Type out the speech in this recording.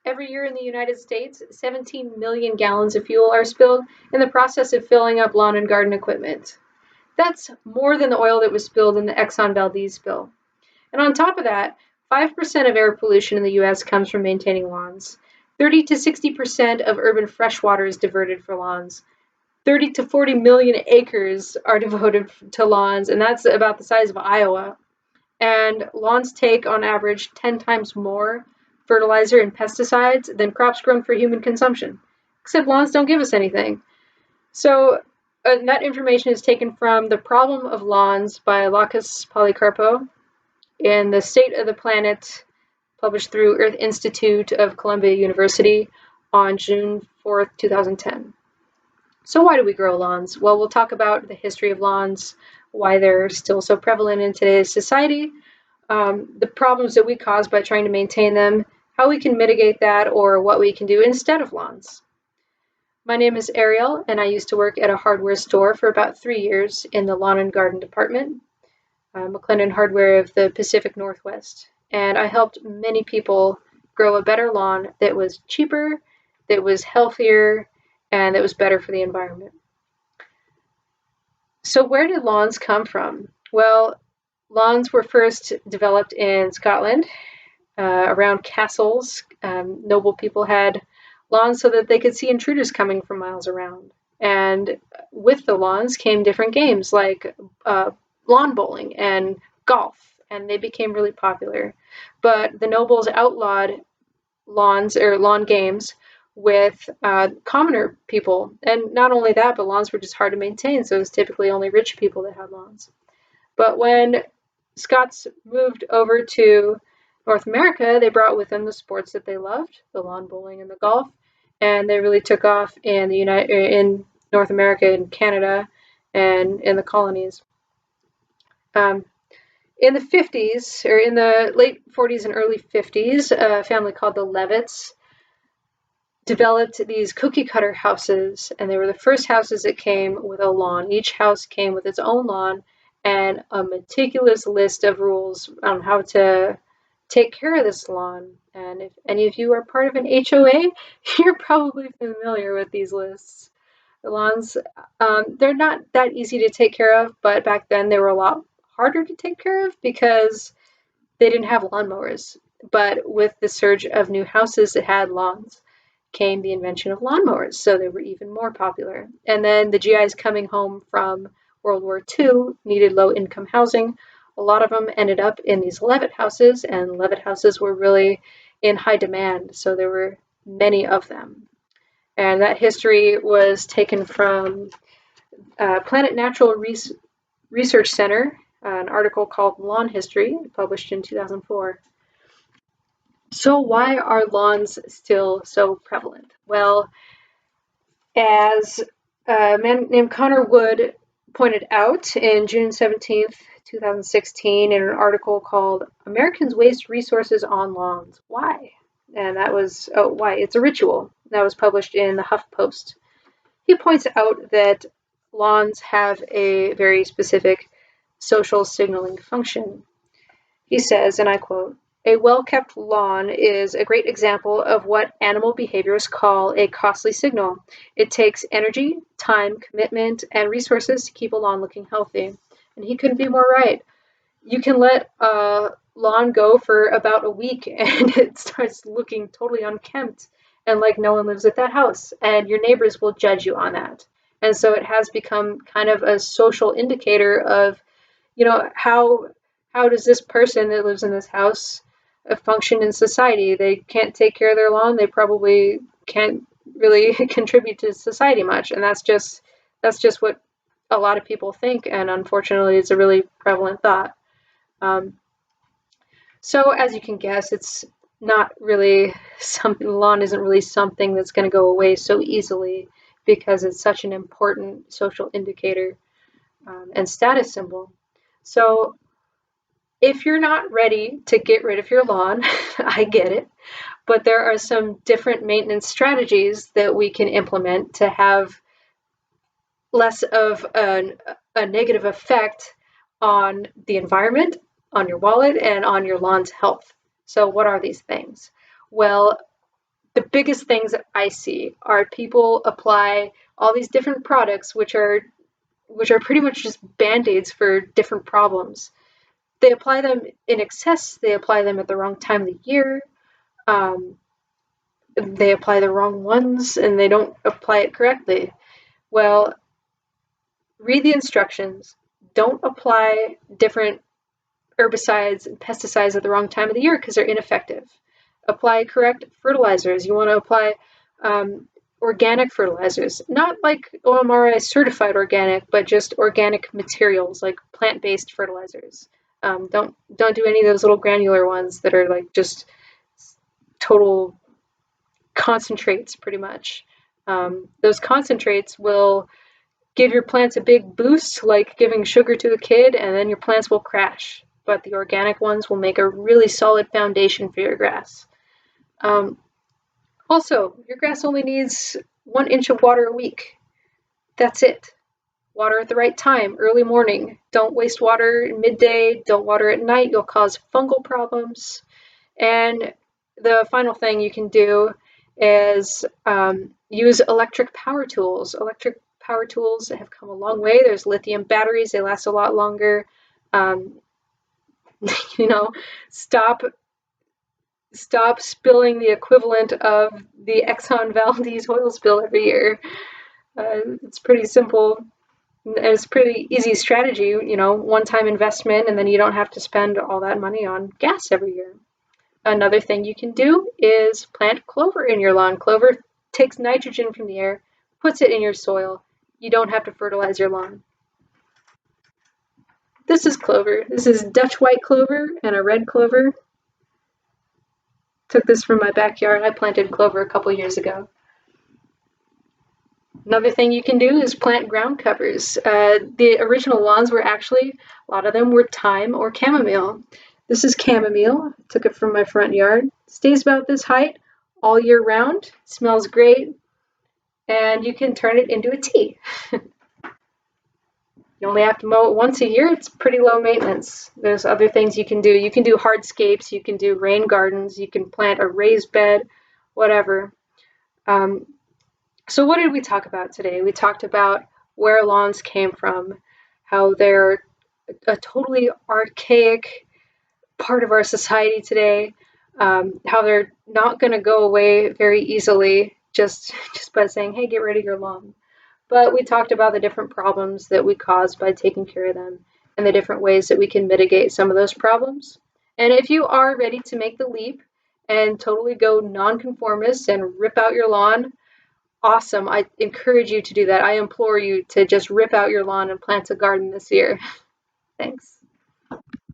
Every year in the United States, 17 million gallons of fuel are spilled in the process of filling up lawn and garden equipment. That's more than the oil that was spilled in the Exxon Valdez spill. And on top of that, 5% of air pollution in the US comes from maintaining lawns. 30 to 60% of urban freshwater is diverted for lawns. 30 to 40 million acres are devoted to lawns, and that's about the size of Iowa. And lawns take, on average, 10 times more fertilizer and pesticides than crops grown for human consumption. Except lawns don't give us anything. So that information is taken from The Problem of Lawns by Lacus Policarpo in The State of the Planet, published through Earth Institute of Columbia University on June 4th, 2010. So why do we grow lawns? Well, we'll talk about the history of lawns, why they're still so prevalent in today's society, the problems that we cause by trying to maintain them, how we can mitigate that, or what we can do instead of lawns. My name is Ariel, and I used to work at a hardware store for about 3 years in the lawn and garden department, McLennan Hardware of the Pacific Northwest. And I helped many people grow a better lawn that was cheaper, that was healthier, and that was better for the environment. So where did lawns come from? Well, lawns were first developed in Scotland around castles. Noble people had lawns so that they could see intruders coming from miles around. And with the lawns came different games like lawn bowling and golf, and they became really popular. But the nobles outlawed lawns or lawn games with commoner people. And not only that, but lawns were just hard to maintain, so it was typically only rich people that had lawns. But when Scots moved over to North America, they brought with them the sports that they loved, the lawn bowling and the golf, and they really took off in North America and Canada and in the colonies. In the 50s, or in the late 40s and early 50s, a family called the Levitts developed these cookie cutter houses, and they were the first houses that came with a lawn. Each house came with its own lawn and a meticulous list of rules on how to take care of this lawn. And if any of you are part of an HOA, you're probably familiar with these lists. The lawns, they're not that easy to take care of, but back then they were a lot harder to take care of because they didn't have lawnmowers. But with the surge of new houses that had lawns came the invention of lawnmowers, so they were even more popular. And then the GIs coming home from World War II needed low-income housing. A lot of them ended up in these Levitt houses, and Levitt houses were really in high demand, so there were many of them. And that history was taken from Planet Natural Research Center, an article called Lawn History, published in 2004. So why are lawns still so prevalent? Well, as a man named Connor Wood pointed out in June 17th, 2016, in an article called Americans Waste Resources on Lawns. Why? And that was, why? It's a ritual. That was published in the HuffPost. He points out that lawns have a very specific social signaling function. He says, and I quote, "A well-kept lawn is a great example of what animal behaviorists call a costly signal. It takes energy, time, commitment, and resources to keep a lawn looking healthy." And he couldn't be more right. You can let a lawn go for about a week and it starts looking totally unkempt and like no one lives at that house, and your neighbors will judge you on that. And so it has become kind of a social indicator of, how does this person that lives in this house function in society? They can't take care of their lawn. They probably can't really contribute to society much. And that's just what a lot of people think. And unfortunately, it's a really prevalent thought. So as you can guess, it's not really something, the lawn isn't really something that's going to go away so easily because it's such an important social indicator and status symbol. So if you're not ready to get rid of your lawn, I get it, but there are some different maintenance strategies that we can implement to have less of a negative effect on the environment, on your wallet, and on your lawn's health. So what are these things? Well, the biggest things that I see are people apply all these different products, which are pretty much just band-aids for different problems. They apply them in excess. They apply them at the wrong time of the year. Um, they apply the wrong ones, and they don't apply it correctly. Well, read the instructions. Don't apply different herbicides and pesticides at the wrong time of the year because they're ineffective. Apply correct fertilizers. You want to apply organic fertilizers, not like OMRI certified organic, but just organic materials like plant-based fertilizers. Don't do any of those little granular ones that are like just total concentrates, pretty much. Those concentrates will give your plants a big boost, like giving sugar to a kid, and then your plants will crash. But the organic ones will make a really solid foundation for your grass. Also, your grass only needs 1 inch of water a week. That's it. Water at the right time, early morning. Don't waste water midday. Don't water at night. You'll cause fungal problems. And the final thing you can do is use electric power tools. Electric power tools have come a long way. There's lithium batteries. They last a lot longer. Um, stop spilling the equivalent of the Exxon Valdez oil spill every year. It's pretty simple. And it's a pretty easy strategy, one-time investment, and then you don't have to spend all that money on gas every year. Another thing you can do is plant clover in your lawn. Clover takes nitrogen from the air, puts it in your soil. You don't have to fertilize your lawn. This is clover. This is Dutch white clover and a red clover. Took this from my backyard. I planted clover a couple years ago. Another thing you can do is plant ground covers. The original lawns were actually, a lot of them were thyme or chamomile. This is chamomile. Took it from my front yard. Stays about this height all year round. Smells great. And you can turn it into a tea. You only have to mow it once a year. It's pretty low maintenance. There's other things you can do. You can do hardscapes. You can do rain gardens. You can plant a raised bed, whatever. So what did we talk about today? We talked about where lawns came from, how they're a totally archaic part of our society today, how they're not going to go away very easily just by saying, hey, get rid of your lawn. But we talked about the different problems that we cause by taking care of them and the different ways that we can mitigate some of those problems. And if you are ready to make the leap and totally go nonconformist and rip out your lawn, awesome. I encourage you to do that. I implore you to just rip out your lawn and plant a garden this year. Thanks.